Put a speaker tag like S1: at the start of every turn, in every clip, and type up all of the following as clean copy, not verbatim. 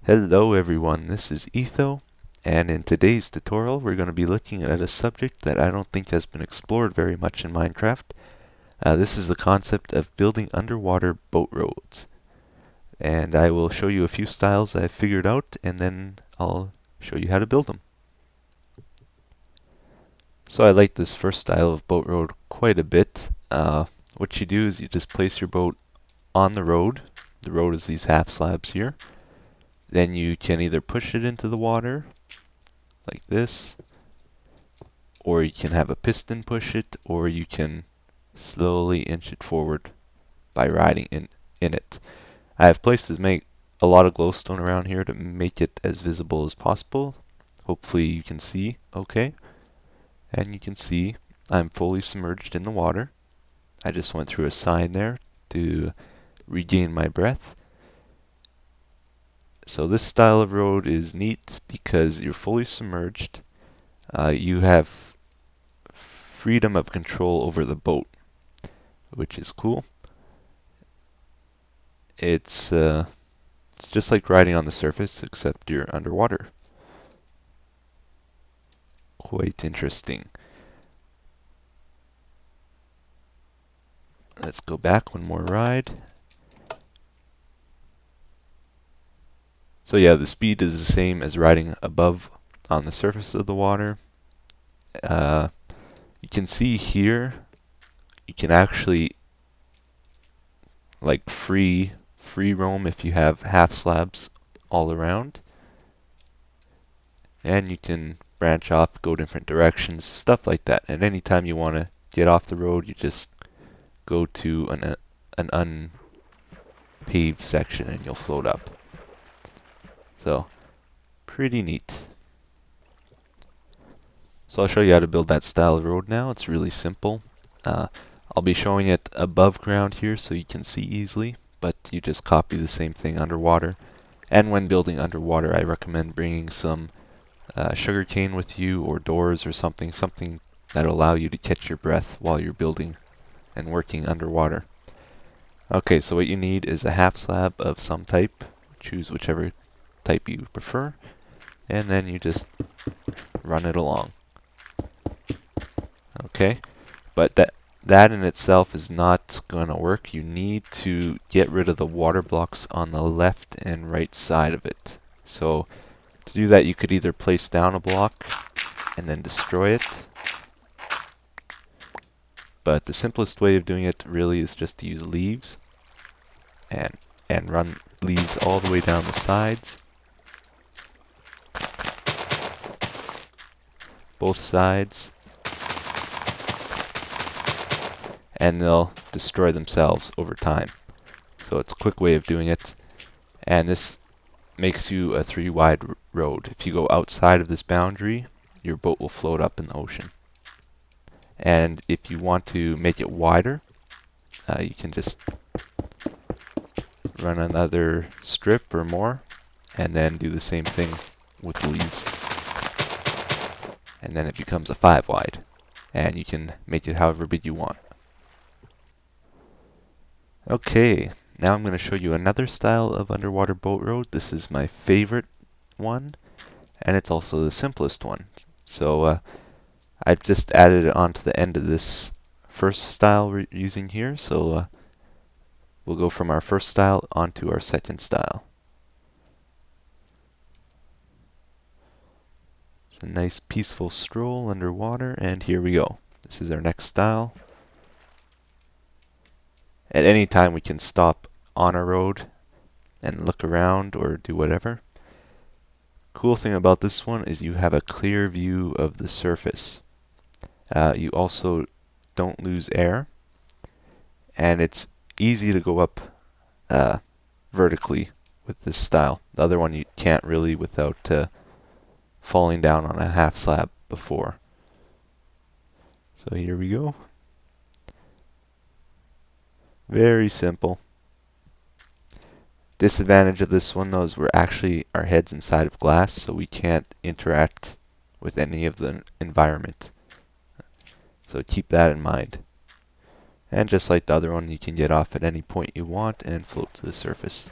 S1: Hello everyone, this is Etho, and in today's tutorial we're going to be looking at a subject that I don't think has been explored very much in Minecraft. This is the concept of building underwater boat roads. And I will show you a few styles I've figured out, and then I'll show you how to build them. So I like this first style of boat road quite a bit. What you do is you just place your boat on the road. The road is these half slabs here. Then you can either push it into the water, like this, or you can have a piston push it, or you can slowly inch it forward by riding in it. I have placed a lot of glowstone around here to make it as visible as possible. Hopefully you can see okay. And you can see I'm fully submerged in the water. I just went through a sign there to regain my breath. So this style of road is neat because you're fully submerged. You have freedom of control over the boat, which is cool. It's just like riding on the surface, except you're underwater. Quite interesting. Let's go back one more ride. So yeah, the speed is the same as riding above on the surface of the water. You can see here, you can actually like free roam if you have half slabs all around. And you can branch off, go different directions, stuff like that. And anytime you want to get off the road, you just go to an unpaved section and you'll float up. So, pretty neat. So I'll show you how to build that style of road now. It's really simple. I'll be showing it above ground here so you can see easily, but you just copy the same thing underwater. And when building underwater, I recommend bringing some sugarcane with you, or doors or something that'll allow you to catch your breath while you're building and working underwater. Okay, so what you need is a half slab of some type. Choose whichever type you prefer, and then you just run it along. Okay, but that in itself is not gonna work. You need to get rid of the water blocks on the left and right side of it. So to do that, you could either place down a block and then destroy it, but the simplest way of doing it really is just to use leaves and run leaves all the way down the sides, both sides, and they'll destroy themselves over time. So it's a quick way of doing it, and this makes you a 3 wide road. If you go outside of this boundary, your boat will float up in the ocean. And if you want to make it wider, you can just run another strip or more, and then do the same thing with the leaves. And then it becomes a 5 wide, and you can make it however big you want. Okay, now I'm going to show you another style of underwater boat road. This is my favorite one, and it's also the simplest one. So I've just added it onto the end of this first style we're using here. So we'll go from our first style onto our second style. It's a nice peaceful stroll underwater, and here we go. This is our next style. At any time we can stop on a road and look around or do whatever. Cool thing about this one is you have a clear view of the surface. You also don't lose air, and it's easy to go up vertically with this style. The other one you can't really without falling down on a half slab before. So here we go. Very simple. Disadvantage of this one though is our head's inside of glass, so we can't interact with any of the environment. So keep that in mind. And just like the other one, you can get off at any point you want and float to the surface.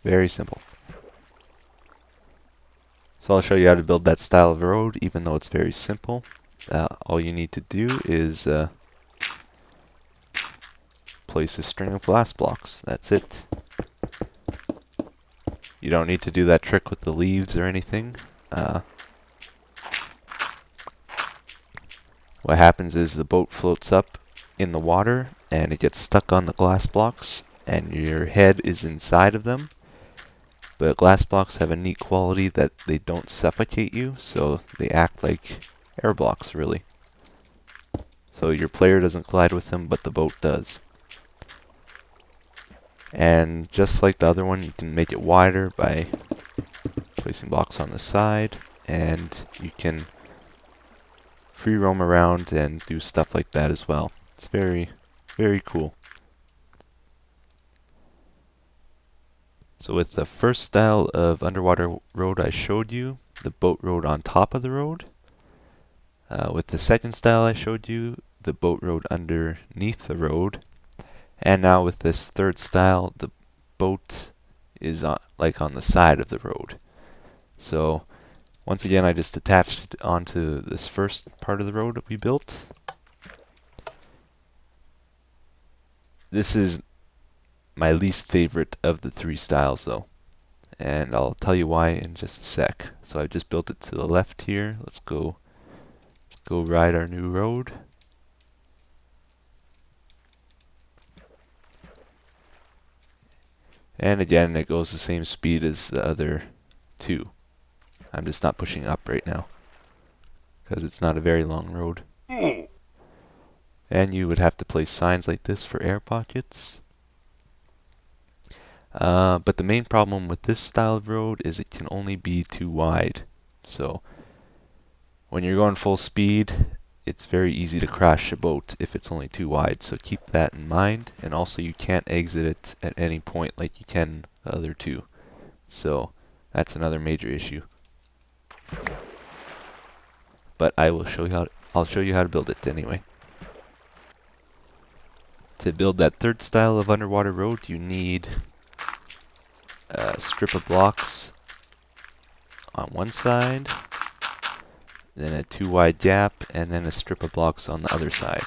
S1: Very simple. So I'll show you how to build that style of road, even though it's very simple. All you need to do is place a string of glass blocks. That's it. You don't need to do that trick with the leaves or anything. What happens is the boat floats up in the water and it gets stuck on the glass blocks and your head is inside of them. But glass blocks have a neat quality that they don't suffocate you, so they act like air blocks really. So your player doesn't collide with them, but the boat does. And just like the other one, you can make it wider by placing blocks on the side, and you can free roam around and do stuff like that as well. It's very, very cool. So with the first style of underwater road I showed you, the boat rode on top of the road. With the second style I showed you, the boat rode underneath the road. And now with this third style, the boat is on the side of the road. So once again, I just attached it onto this first part of the road that we built. This is my least favorite of the three styles though, and I'll tell you why in just a sec. So I just built it to the left here. Let's go ride our new road. And again, it goes the same speed as the other two. I'm just not pushing up right now because it's not a very long road. And you would have to place signs like this for air pockets. But the main problem with this style of road is it can only be too wide. So when you're going full speed, it's very easy to crash a boat if it's only too wide. So keep that in mind. And also you can't exit it at any point like you can the other two. So that's another major issue. But I'll show you how to build it anyway. To build that third style of underwater road, you need a strip of blocks on one side, then a 2 wide gap, and then a strip of blocks on the other side.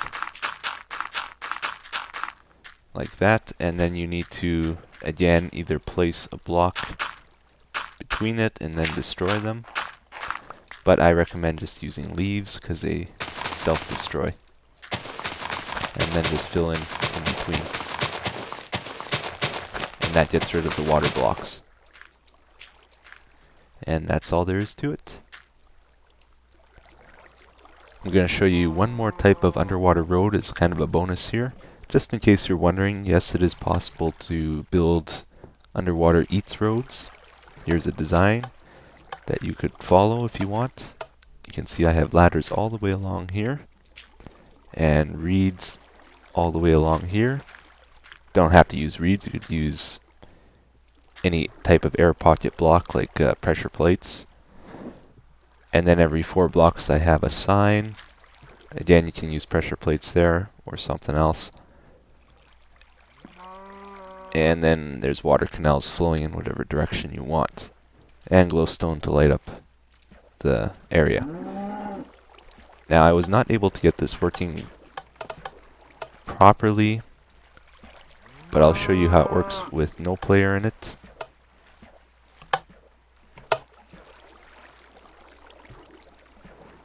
S1: Like that, and then you need to, again, either place a block between it and then destroy them. But I recommend just using leaves because they self-destroy. And then just fill in between. And that gets rid of the water blocks. And that's all there is to it. I'm going to show you one more type of underwater road as kind of a bonus here. Just in case you're wondering, yes, it is possible to build underwater eats roads. Here's a design that you could follow if you want. You can see I have ladders all the way along here and reeds all the way along here. Don't have to use reeds, you could use any type of air pocket block like pressure plates. And then every 4 blocks I have a sign. Again, you can use pressure plates there or something else. And then there's water canals flowing in whatever direction you want. And glowstone to light up the area. Now I was not able to get this working properly, but I'll show you how it works with no player in it.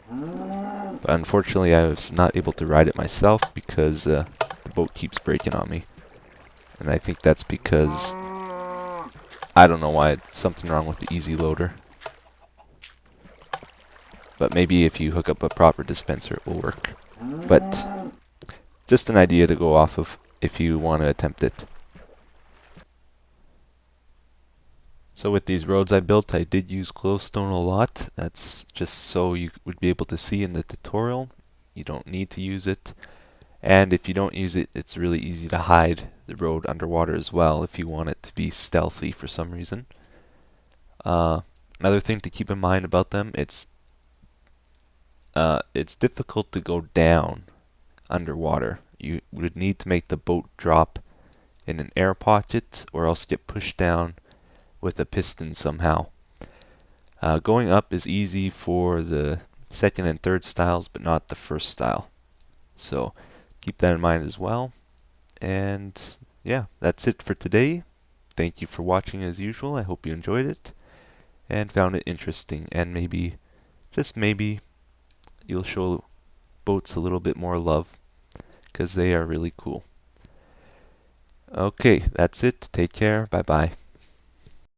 S1: But unfortunately I was not able to ride it myself because the boat keeps breaking on me. And I think that's because, I don't know why, something wrong with the easy loader. But maybe if you hook up a proper dispenser it will work. But just an idea to go off of if you want to attempt it. So with these roads I built, I did use glowstone a lot. That's just so you would be able to see in the tutorial. You don't need to use it. And if you don't use it, it's really easy to hide the road underwater as well if you want it to be stealthy for some reason. Another thing to keep in mind about them, it's difficult to go down underwater. You would need to make the boat drop in an air pocket or else get pushed down with a piston somehow. Going up is easy for the second and third styles, but not the first style. So keep that in mind as well. And yeah, that's it for today. Thank you for watching as usual. I hope you enjoyed it and found it interesting, and maybe, just maybe, you'll show boats a little bit more love because they are really cool. Okay, that's it. Take care. Bye bye.